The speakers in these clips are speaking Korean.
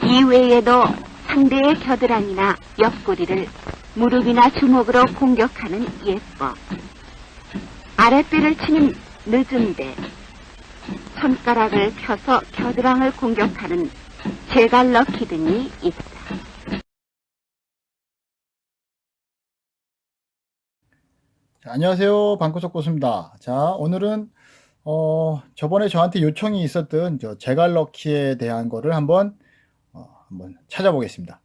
이외에도 상대의 겨드랑이나 옆구리를 무릎이나 주먹으로 공격하는 예법, 아랫배를 치는 늦은데, 손가락을 펴서 겨드랑이를 공격하는 제갈러키 등이 있다. 자, 안녕하세요. 방구석 고수입니다. 자, 오늘은 저번에 저한테 요청이 있었던 제갈러키에 대한 거를 한번 찾아보겠습니다.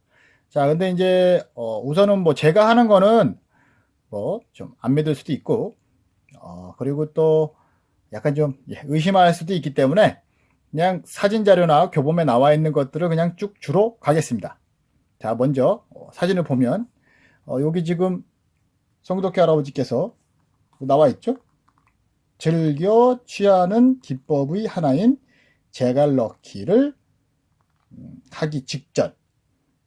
자, 근데 이제 우선은 뭐 제가 하는 거는 뭐 좀 안 믿을 수도 있고, 그리고 또 약간 좀 의심할 수도 있기 때문에 그냥 사진 자료나 교범에 나와 있는 것들을 그냥 쭉 주로 가겠습니다. 자, 먼저 사진을 보면 여기 지금 성덕회 할아버지께서 나와 있죠. 즐겨 취하는 기법의 하나인 제갈러키를 하기 직전.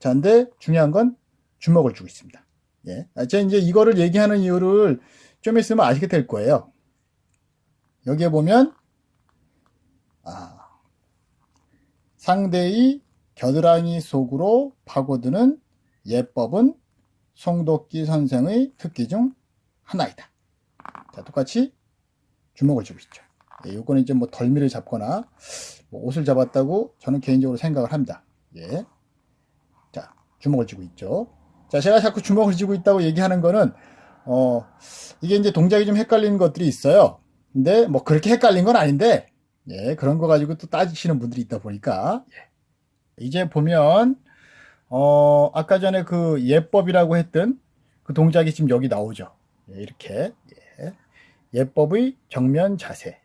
자, 근데 중요한 건 주먹을 주고 있습니다. 예. 제가 이제 이거를 얘기하는 이유를 좀 있으면 아시게 될 거예요. 여기에 보면, 상대의 겨드랑이 속으로 파고드는 예법은 송도끼 선생의 특기 중 하나이다. 자, 똑같이 주먹을 쥐고 있죠. 예, 요거는 이제 뭐 덜미를 잡거나 뭐 옷을 잡았다고 저는 개인적으로 생각을 합니다. 예. 자, 주먹을 쥐고 있죠. 자, 제가 자꾸 주먹을 쥐고 있다고 얘기하는 거는 이게 이제 동작이 좀 헷갈리는 것들이 있어요. 근데 뭐 그렇게 헷갈린 건 아닌데, 예, 그런 거 가지고 또 따지시는 분들이 있다 보니까, 예. 이제 보면 아까 전에 그 예법이라고 했던 그 동작이 지금 여기 나오죠. 예, 이렇게. 예. 예법의 정면 자세.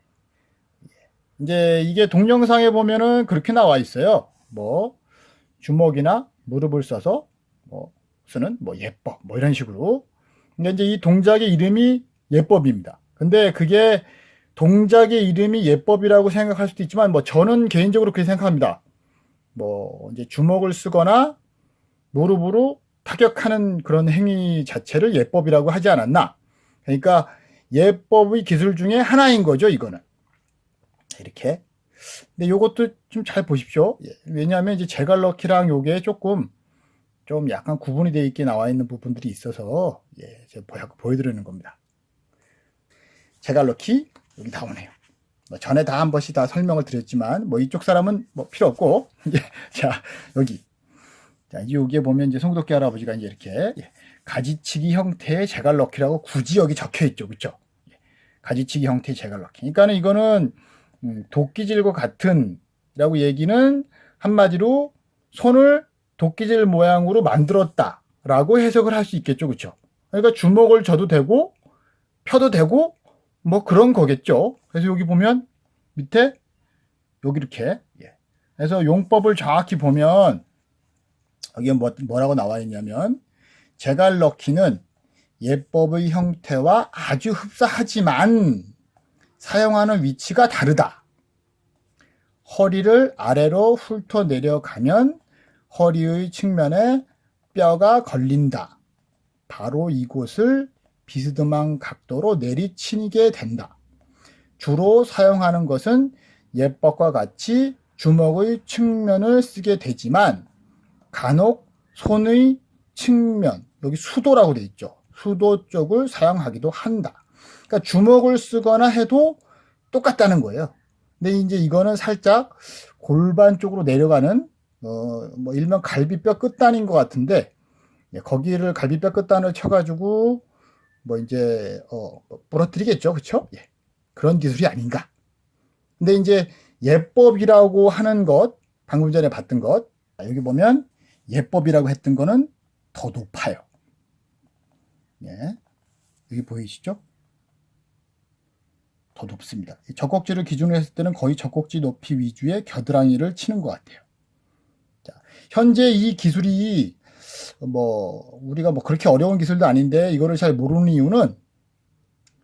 이제 이게 동영상에 보면은 그렇게 나와 있어요. 뭐 주먹이나 무릎을 써서 뭐 쓰는 뭐 예법 뭐 이런 식으로. 근데 이제 이 동작의 이름이 예법입니다. 근데 그게 동작의 이름이 예법이라고 생각할 수도 있지만 뭐 저는 개인적으로 그렇게 생각합니다. 뭐 이제 주먹을 쓰거나 무릎으로 타격하는 그런 행위 자체를 예법이라고 하지 않았나. 그러니까 예법의 기술 중에 하나인 거죠, 이거는. 이렇게. 근데 요것도 좀 잘 보십시오. 예. 왜냐하면 이제 제갈러키랑 요게 조금 좀 약간 구분이 되어 있게 나와 있는 부분들이 있어서, 예, 제가 보여드리는 겁니다. 제갈러키, 여기 나오네요. 뭐 전에 다 한 번씩 다 설명을 드렸지만, 뭐 이쪽 사람은 뭐 필요 없고, 자, 여기. 자, 여기에 보면 이제 송도끼 할아버지가 이제 이렇게, 예, 가지치기 형태의 제갈러키라고 굳이 여기 적혀 있죠. 그쵸? 예, 가지치기 형태의 제갈러키. 그러니까는 이거는 도끼질과 같은 라고 얘기는 한마디로 손을 도끼질 모양으로 만들었다 라고 해석을 할 수 있겠죠. 그쵸? 그러니까 주먹을 져도 되고 펴도 되고 뭐 그런 거겠죠. 그래서 여기 보면 밑에 여기 이렇게, 예. 그래서 용법을 정확히 보면 여기 뭐라고 나와 있냐면 제갈러키는 예법의 형태와 아주 흡사하지만 사용하는 위치가 다르다. 허리를 아래로 훑어 내려가면 허리의 측면에 뼈가 걸린다. 바로 이곳을 비스듬한 각도로 내리치게 된다. 주로 사용하는 것은 예법과 같이 주먹의 측면을 쓰게 되지만 간혹 손의 측면, 여기 수도라고 되어 있죠. 수도 쪽을 사용하기도 한다. 그러니까 주먹을 쓰거나 해도 똑같다는 거예요. 근데 이제 이거는 살짝 골반 쪽으로 내려가는 뭐 일명 갈비뼈 끝단인 것 같은데, 거기를 갈비뼈 끝단을 쳐가지고 뭐 이제 부러뜨리겠죠, 그렇죠? 예. 그런 기술이 아닌가. 근데 이제 예법이라고 하는 것, 방금 전에 봤던 것, 여기 보면 예법이라고 했던 거는 더 높아요. 예. 여기 보이시죠? 더 높습니다. 젖꼭지를 기준으로 했을 때는 거의 젖꼭지 높이 위주의 겨드랑이를 치는 것 같아요. 자, 현재 이 기술이 뭐 우리가 뭐 그렇게 어려운 기술도 아닌데 이거를 잘 모르는 이유는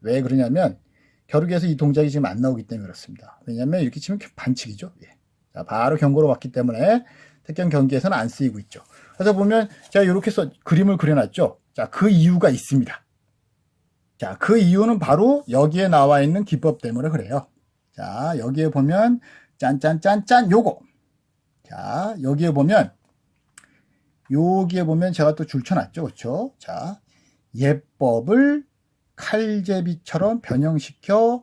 왜 그러냐면 겨루기에서 이 동작이 지금 안 나오기 때문에 그렇습니다. 왜냐하면 이렇게 치면 반칙이죠. 예. 자, 바로 경고로 왔기 때문에 태권 경기에서는 안 쓰이고 있죠. 그래서 보면 제가 이렇게 그림을 그려놨죠. 자, 그 이유가 있습니다. 자, 그 이유는 바로 여기에 나와 있는 기법 때문에 그래요. 자, 여기에 보면 짠짠짠짠 요거. 자, 여기에 보면 제가 또 줄쳐놨죠. 그렇죠? 자, 예법을 칼제비처럼 변형시켜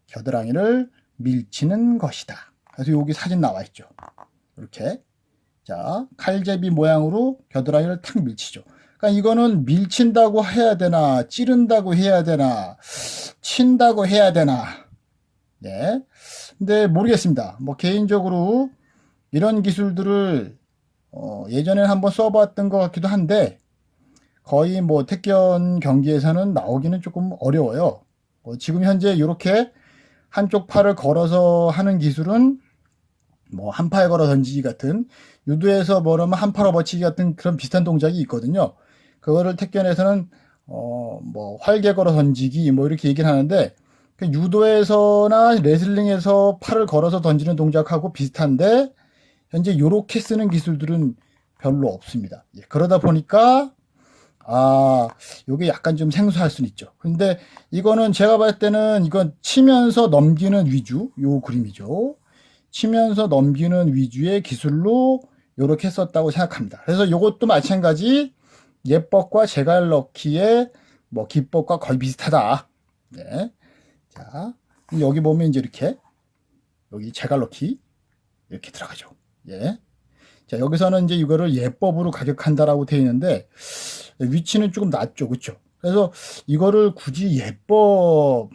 겨드랑이를 밀치는 것이다. 그래서 여기 사진 나와 있죠. 이렇게. 자, 칼제비 모양으로 겨드랑이를 탁 밀치죠. 그러니까 이거는 밀친다고 해야 되나, 찌른다고 해야 되나, 친다고 해야 되나. 네. 근데 모르겠습니다. 뭐 개인적으로 이런 기술들을 예전에 한번 써봤던 것 같기도 한데 거의 뭐 택견 경기에서는 나오기는 조금 어려워요. 지금 현재 이렇게 한쪽 팔을 걸어서 하는 기술은 뭐 한 팔 걸어 던지기 같은, 유도에서 뭐라면 한 팔 업어치기 같은 그런 비슷한 동작이 있거든요. 그거를 택견에서는 뭐 활개 걸어 던지기 뭐 이렇게 얘기를 하는데, 유도에서나 레슬링에서 팔을 걸어서 던지는 동작하고 비슷한데 현재 이렇게 쓰는 기술들은 별로 없습니다. 그러다 보니까 요게 약간 좀 생소할 수는 있죠. 근데 이거는 제가 봤을 때는 이건 치면서 넘기는 위주, 요 그림이죠. 치면서 넘기는 위주의 기술로 이렇게 썼다고 생각합니다. 그래서 이것도 마찬가지 예법과 제갈 넣기의 뭐 기법과 거의 비슷하다. 네. 자, 여기 보면 이제 이렇게 여기 제갈 넣기 이렇게 들어가죠. 예. 자, 여기서는 이제 이거를 예법으로 가격한다라고 되어 있는데 위치는 조금 낮죠. 그렇죠? 그래서 이거를 굳이 예법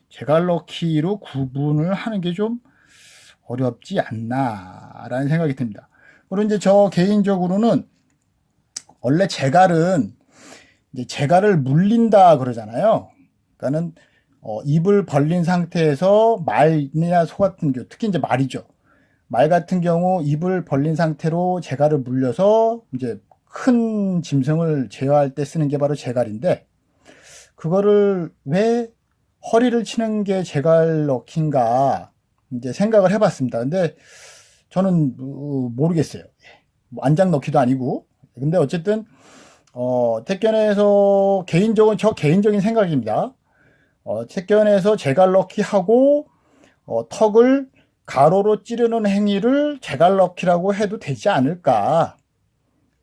제갈 넣기로 구분을 하는 게 좀 어렵지 않나라는 생각이 듭니다. 그리고 이제 저 개인적으로는 원래 제갈은 이제 제갈을 물린다 그러잖아요. 그러니까는 입을 벌린 상태에서 말이나 소 같은 경우, 특히 이제 말이죠. 말 같은 경우 입을 벌린 상태로 제갈을 물려서 이제 큰 짐승을 제어할 때 쓰는 게 바로 제갈인데, 그거를 왜 허리를 치는 게 제갈 넣기인가 이제 생각을 해봤습니다. 근데 저는 모르겠어요. 안장 넣기도 아니고. 근데 어쨌든 택견에서 저 개인적인 생각입니다. 택견에서 제갈 넣기 하고 턱을 가로로 찌르는 행위를 제갈 넣기라고 해도 되지 않을까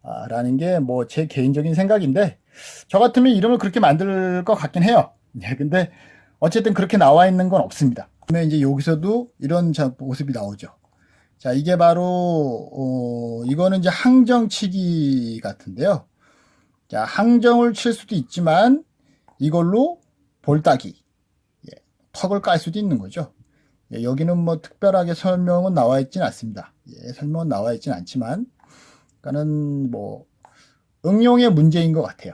라는 게 뭐 제 개인적인 생각인데, 저 같으면 이름을 그렇게 만들 것 같긴 해요. 근데 어쨌든 그렇게 나와 있는 건 없습니다. 그러면 이제 여기서도 이런 모습이 나오죠. 자, 이게 바로 이거는 이제 항정치기 같은데요. 자, 항정을 칠 수도 있지만 이걸로 볼따기, 턱을 깔 수도 있는 거죠. 여기는 뭐 특별하게 설명은 나와 있지는 않습니다. 설명은 나와 있지는 않지만, 그러니까는 뭐 응용의 문제인 것 같아요.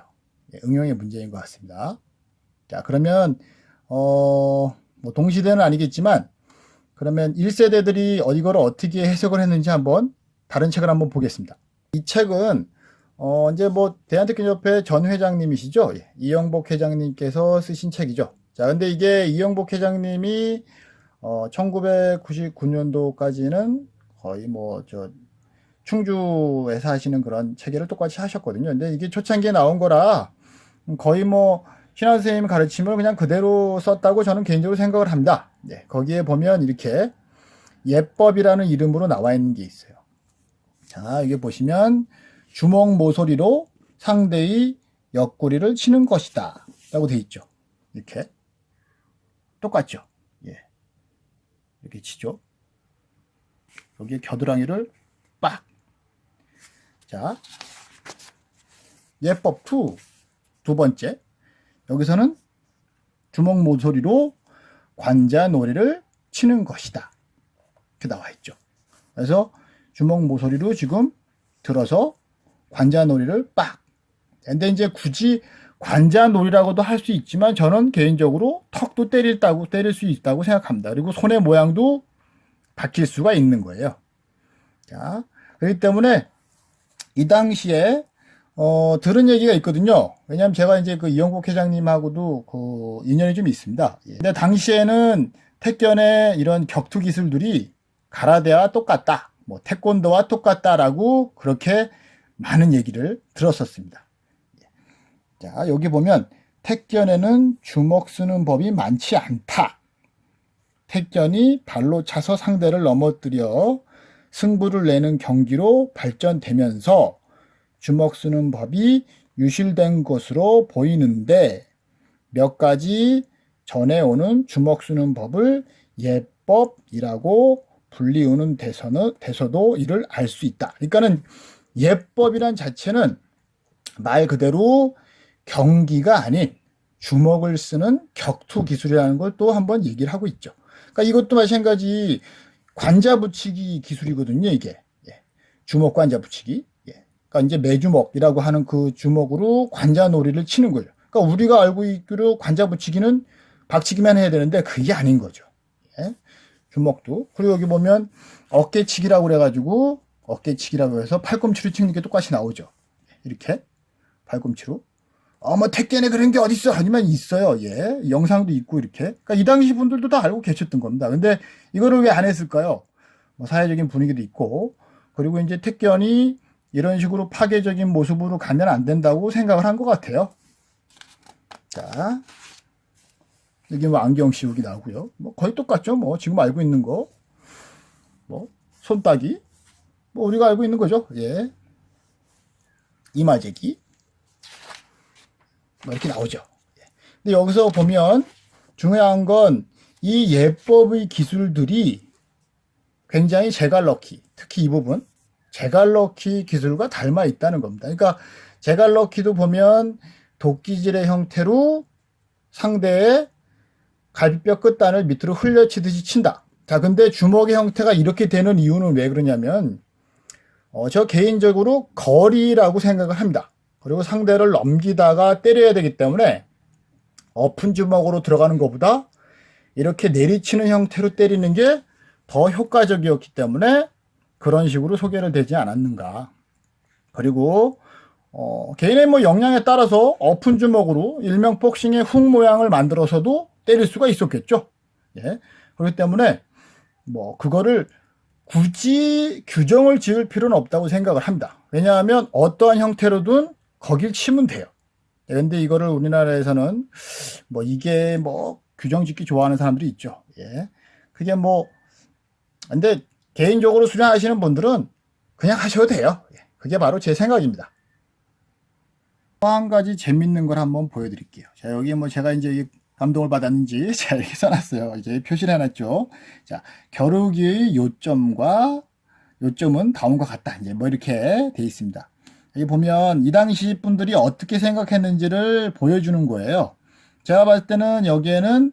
응용의 문제인 것 같습니다. 자, 그러면 뭐 동시대는 아니겠지만, 그러면 1세대들이 이거를 어떻게 해석을 했는지 한번 다른 책을 한번 보겠습니다. 이 책은 이제 뭐 대한택견협회 전 회장님이시죠. 이영복 회장님께서 쓰신 책이죠. 자, 근데 이게 이영복 회장님이 1999년도까지는 거의 뭐 충주에서 하시는 그런 체계를 똑같이 하셨거든요. 근데 이게 초창기에 나온 거라 거의 뭐 신하 선생님 가르침을 그냥 그대로 썼다고 저는 개인적으로 생각을 합니다. 거기에 보면 이렇게 예법이라는 이름으로 나와 있는 게 있어요. 자, 이게 보시면 주먹 모서리로 상대의 옆구리를 치는 것이다 라고 되어 있죠. 이렇게 똑같죠. 이렇게 치죠. 여기에 겨드랑이를 빡. 자, 예법 2, 두 번째. 여기서는 주먹 모서리로 관자놀이를 치는 것이다. 이렇게 나와 있죠. 그래서 주먹 모서리로 지금 들어서 관자놀이를 빡. 근데 이제 굳이 관자놀이라고도 할 수 있지만 저는 개인적으로 턱도 때릴 수 있다고 생각합니다. 그리고 손의 모양도 바뀔 수가 있는 거예요. 자, 그렇기 때문에 이 당시에 들은 얘기가 있거든요. 왜냐하면 제가 이제 그 이영복 회장님하고도 그 인연이 좀 있습니다. 근데 당시에는 택견의 이런 격투 기술들이 가라데와 똑같다, 뭐 태권도와 똑같다라고 그렇게 많은 얘기를 들었었습니다. 자, 여기 보면 택견에는 주먹 쓰는 법이 많지 않다. 택견이 발로 차서 상대를 넘어뜨려 승부를 내는 경기로 발전되면서 주먹 쓰는 법이 유실된 것으로 보이는데 몇 가지 전에 오는 주먹 쓰는 법을 예법이라고 불리우는 데서도 이를 알 수 있다. 그러니까는 예법이란 자체는 말 그대로 경기가 아닌 주먹을 쓰는 격투 기술이라는 걸 또 한번 얘기를 하고 있죠. 그러니까 이것도 마찬가지 관자 붙이기 기술이거든요, 이게. 예. 주먹 관자 붙이기. 예. 그러니까 이제 매주먹이라고 하는 그 주먹으로 관자 놀이를 치는 거죠. 그러니까 우리가 알고 있기로 관자 붙이기는 박치기만 해야 되는데 그게 아닌 거죠. 예. 주먹도. 그리고 여기 보면 어깨치기라고 그래가지고 어깨치기라고 해서 팔꿈치로 치는 게 똑같이 나오죠. 이렇게 팔꿈치로. 뭐 택견에 그런 게 어딨어? 하지만 있어요. 예. 영상도 있고 이렇게. 그러니까 이 당시 분들도 다 알고 계셨던 겁니다. 근데 이거를 왜 안 했을까요? 뭐 사회적인 분위기도 있고, 그리고 이제 택견이 이런 식으로 파괴적인 모습으로 가면 안 된다고 생각을 한 것 같아요. 자, 여기 뭐 안경 씌우기 나오고요. 뭐 거의 똑같죠. 뭐 지금 알고 있는 거. 뭐 손따기. 뭐 우리가 알고 있는 거죠. 예. 이마재기. 뭐 이렇게 나오죠. 근데 여기서 보면 중요한 건 이 예법의 기술들이 굉장히 제갈럭키, 특히 이 부분 제갈럭키 기술과 닮아 있다는 겁니다. 그러니까 제갈럭키도 보면 도끼질의 형태로 상대의 갈비뼈 끝단을 밑으로 흘려치듯이 친다. 자, 근데 주먹의 형태가 이렇게 되는 이유는 왜 그러냐면 저 개인적으로 거리라고 생각을 합니다. 그리고 상대를 넘기다가 때려야 되기 때문에 엎은 주먹으로 들어가는 것보다 이렇게 내리치는 형태로 때리는 게 더 효과적이었기 때문에 그런 식으로 소개를 되지 않았는가. 그리고 개인의 뭐 역량에 따라서 엎은 주먹으로 일명 복싱의 훅 모양을 만들어서도 때릴 수가 있었겠죠. 예. 그렇기 때문에 뭐 그거를 굳이 규정을 지을 필요는 없다고 생각을 합니다. 왜냐하면 어떠한 형태로든 거길 치면 돼요. 그런데 이거를 우리나라에서는 뭐 이게 뭐 규정 짓기 좋아하는 사람들이 있죠. 예. 그게 뭐 근데 개인적으로 수련하시는 분들은 그냥 하셔도 돼요. 예. 그게 바로 제 생각입니다. 또 한 가지 재밌는 걸 한번 보여드릴게요. 자, 여기 뭐 제가 이제 감동을 받았는지 제가 이렇게 써놨어요. 이제 표시를 해놨죠. 자, 겨루기의 요점과 요점은 다음과 같다. 이제 뭐 이렇게 돼 있습니다. 여기 보면 이 당시 분들이 어떻게 생각했는지를 보여주는 거예요. 제가 봤을 때는 여기에는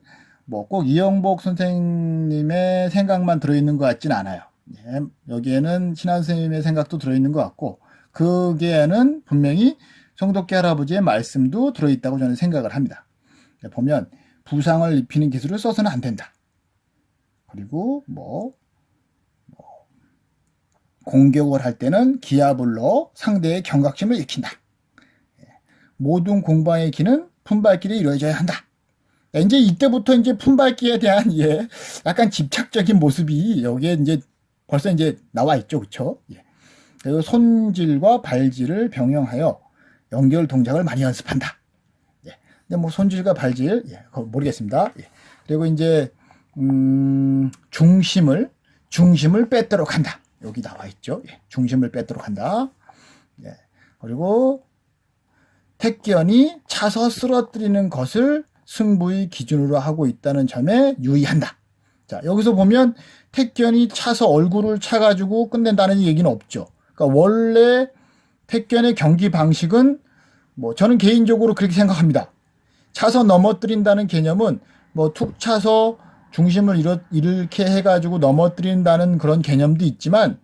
뭐 꼭 이영복 선생님의 생각만 들어있는 것 같진 않아요. 예, 여기에는 신한 선생님의 생각도 들어있는 것 같고 거기에는 분명히 송독기 할아버지의 말씀도 들어있다고 저는 생각을 합니다. 보면 부상을 입히는 기술을 써서는 안 된다. 그리고 뭐 공격을 할 때는 기압을 넣어 상대의 경각심을 익힌다. 모든 공방의 기는 품밟기를 이루어져야 한다. 이제 이때부터 이제 품밟기에 대한 약간 집착적인 모습이 여기에 이제 벌써 이제 나와 있죠, 그렇죠? 그리고 손질과 발질을 병행하여 연결 동작을 많이 연습한다. 근데 뭐 손질과 발질 모르겠습니다. 그리고 이제 중심을 뺏도록 한다. 여기 나와 있죠. 중심을 뺏도록 한다. 그리고 택견이 차서 쓰러뜨리는 것을 승부의 기준으로 하고 있다는 점에 유의한다. 자, 여기서 보면 택견이 차서 얼굴을 차가지고 끝낸다는 얘기는 없죠. 그러니까 원래 택견의 경기 방식은 뭐 저는 개인적으로 그렇게 생각합니다. 차서 넘어뜨린다는 개념은 뭐 툭 차서 중심을 이렇게 해가지고 넘어뜨린다는 그런 개념도 있지만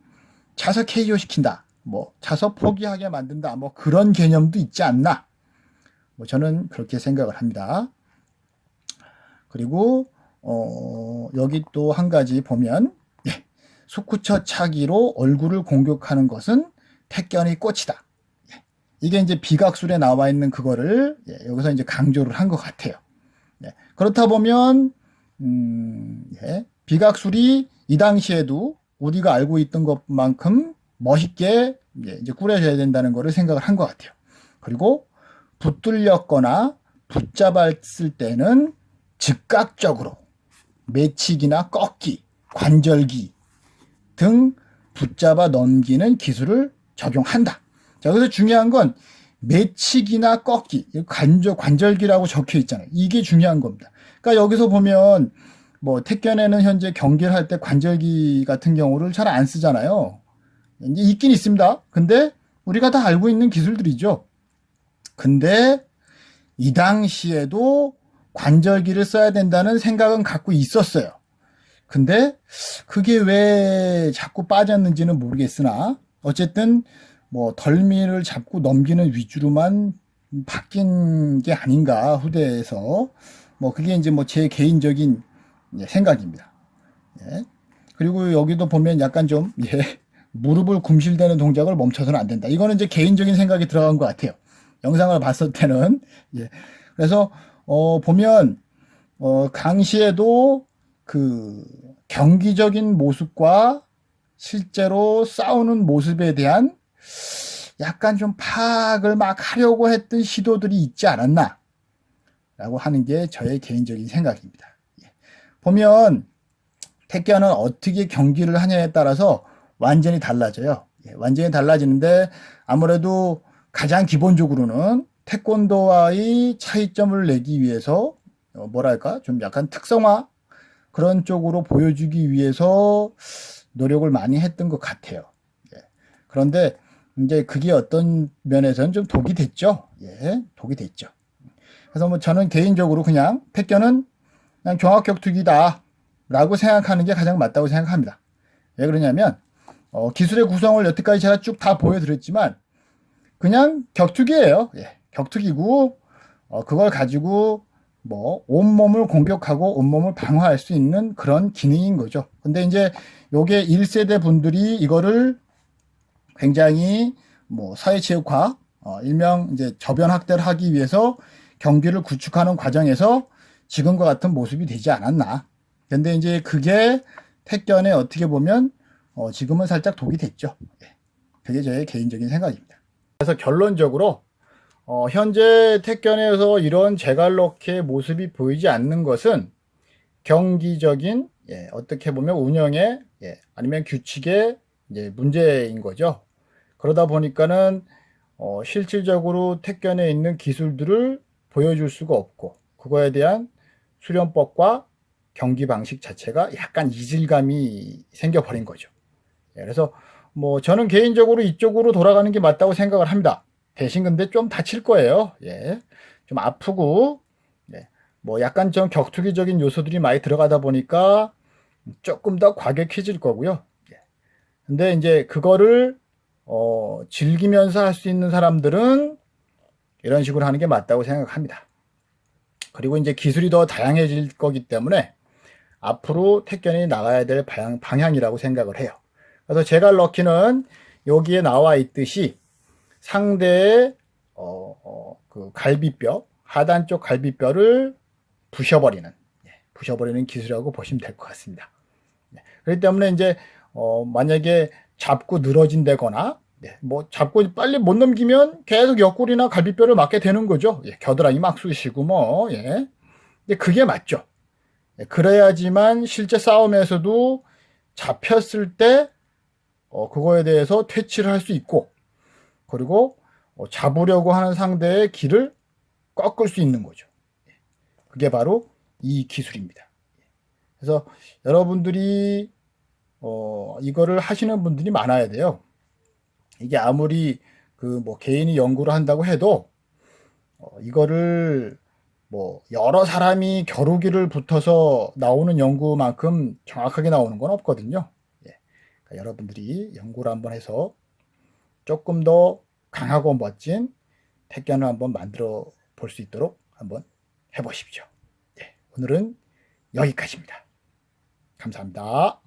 차서 KO 시킨다. 뭐 차서 포기하게 만든다. 뭐 그런 개념도 있지 않나. 뭐 저는 그렇게 생각을 합니다. 그리고 여기 또 한 가지 보면 수쿠처 차기로 얼굴을 공격하는 것은 택견의 꽃이다. 이게 이제 비각술에 나와 있는 그거를 여기서 이제 강조를 한 것 같아요. 그렇다 보면 비각술이 이 당시에도 우리가 알고 있던 것만큼 멋있게 이제 꾸려져야 된다는 거를 생각을 한 것 같아요. 그리고 붙들렸거나 붙잡았을 때는 즉각적으로 매치기나 꺾기, 관절기 등 붙잡아 넘기는 기술을 적용한다. 자, 여기서 중요한 건 매치기나 꺾기, 관절기라고 적혀 있잖아요. 이게 중요한 겁니다. 그러니까 여기서 보면 뭐 택견에는 현재 경기를 할 때 관절기 같은 경우를 잘 안 쓰잖아요. 이제 있긴 있습니다. 근데 우리가 다 알고 있는 기술들이죠. 근데 이 당시에도 관절기를 써야 된다는 생각은 갖고 있었어요. 근데 그게 왜 자꾸 빠졌는지는 모르겠으나 어쨌든 뭐 덜미를 잡고 넘기는 위주로만 바뀐 게 아닌가 후대에서 뭐 그게 이제 뭐 제 개인적인 생각입니다. 예. 그리고 여기도 보면 약간 좀 무릎을 굼실대는 동작을 멈춰서는 안 된다. 이거는 이제 개인적인 생각이 들어간 것 같아요. 영상을 봤을 때는 그래서 보면 강시에도 그 경기적인 모습과 실제로 싸우는 모습에 대한 약간 좀 파악을 막 하려고 했던 시도들이 있지 않았나 라고 하는 게 저의 개인적인 생각입니다. 보면 택견은 어떻게 경기를 하냐에 따라서 완전히 달라져요. 완전히 달라지는데 아무래도 가장 기본적으로는 태권도와의 차이점을 내기 위해서 뭐랄까 좀 약간 특성화 그런 쪽으로 보여주기 위해서 노력을 많이 했던 것 같아요. 그런데 이제 그게 어떤 면에서는 좀 독이 됐죠. 독이 됐죠. 그래서 뭐 저는 개인적으로 그냥 택견은 그냥 종합격투기다 라고 생각하는 게 가장 맞다고 생각합니다. 왜 그러냐면 기술의 구성을 여태까지 제가 쭉 다 보여드렸지만 그냥 격투기예요. 격투기고 그걸 가지고 뭐 온몸을 공격하고 온몸을 방어할 수 있는 그런 기능인 거죠. 근데 이제 요게 1세대 분들이 이거를 굉장히 뭐 사회체육화 일명 이제 저변 확대를 하기 위해서 경기를 구축하는 과정에서 지금과 같은 모습이 되지 않았나. 근데 이제 그게 택견에 어떻게 보면 지금은 살짝 독이 됐죠. 그게 저의 개인적인 생각입니다. 그래서 결론적으로 현재 택견에서 이런 제갈럭의 모습이 보이지 않는 것은 경기적인 어떻게 보면 운영의 아니면 규칙의 문제인 거죠. 그러다 보니까는 실질적으로 택견에 있는 기술들을 보여줄 수가 없고 그거에 대한 수련법과 경기 방식 자체가 약간 이질감이 생겨버린 거죠. 그래서 뭐 저는 개인적으로 이쪽으로 돌아가는 게 맞다고 생각을 합니다. 대신 근데 좀 다칠 거예요. 좀 아프고 뭐 약간 좀 격투기적인 요소들이 많이 들어가다 보니까 조금 더 과격해질 거고요. 근데 이제 그거를 즐기면서 할 수 있는 사람들은 이런 식으로 하는 게 맞다고 생각합니다. 그리고 이제 기술이 더 다양해질 거기 때문에 앞으로 택견이 나가야 될 방향이라고 생각을 해요. 그래서 제갈럭키는 여기에 나와 있듯이 상대의 그 갈비뼈, 하단 쪽 갈비뼈를 부셔버리는 기술이라고 보시면 될 것 같습니다. 그렇기 때문에 이제 만약에 잡고 늘어진다거나 뭐 잡고 빨리 못 넘기면 계속 옆구리나 갈비뼈를 맞게 되는 거죠. 겨드랑이 막 쑤시고 뭐 근데 그게 맞죠. 그래야지만 실제 싸움에서도 잡혔을 때 그거에 대해서 퇴치를 할 수 있고 그리고 잡으려고 하는 상대의 길을 꺾을 수 있는 거죠. 그게 바로 이 기술입니다. 그래서 여러분들이 이거를 하시는 분들이 많아야 돼요. 이게 아무리 그 뭐 개인이 연구를 한다고 해도 이거를 뭐 여러 사람이 겨루기를 붙어서 나오는 연구만큼 정확하게 나오는 건 없거든요. 그러니까 여러분들이 연구를 한번 해서 조금 더 강하고 멋진 택견을 한번 만들어 볼 수 있도록 한번 해보십시오. 오늘은 여기까지입니다. 감사합니다.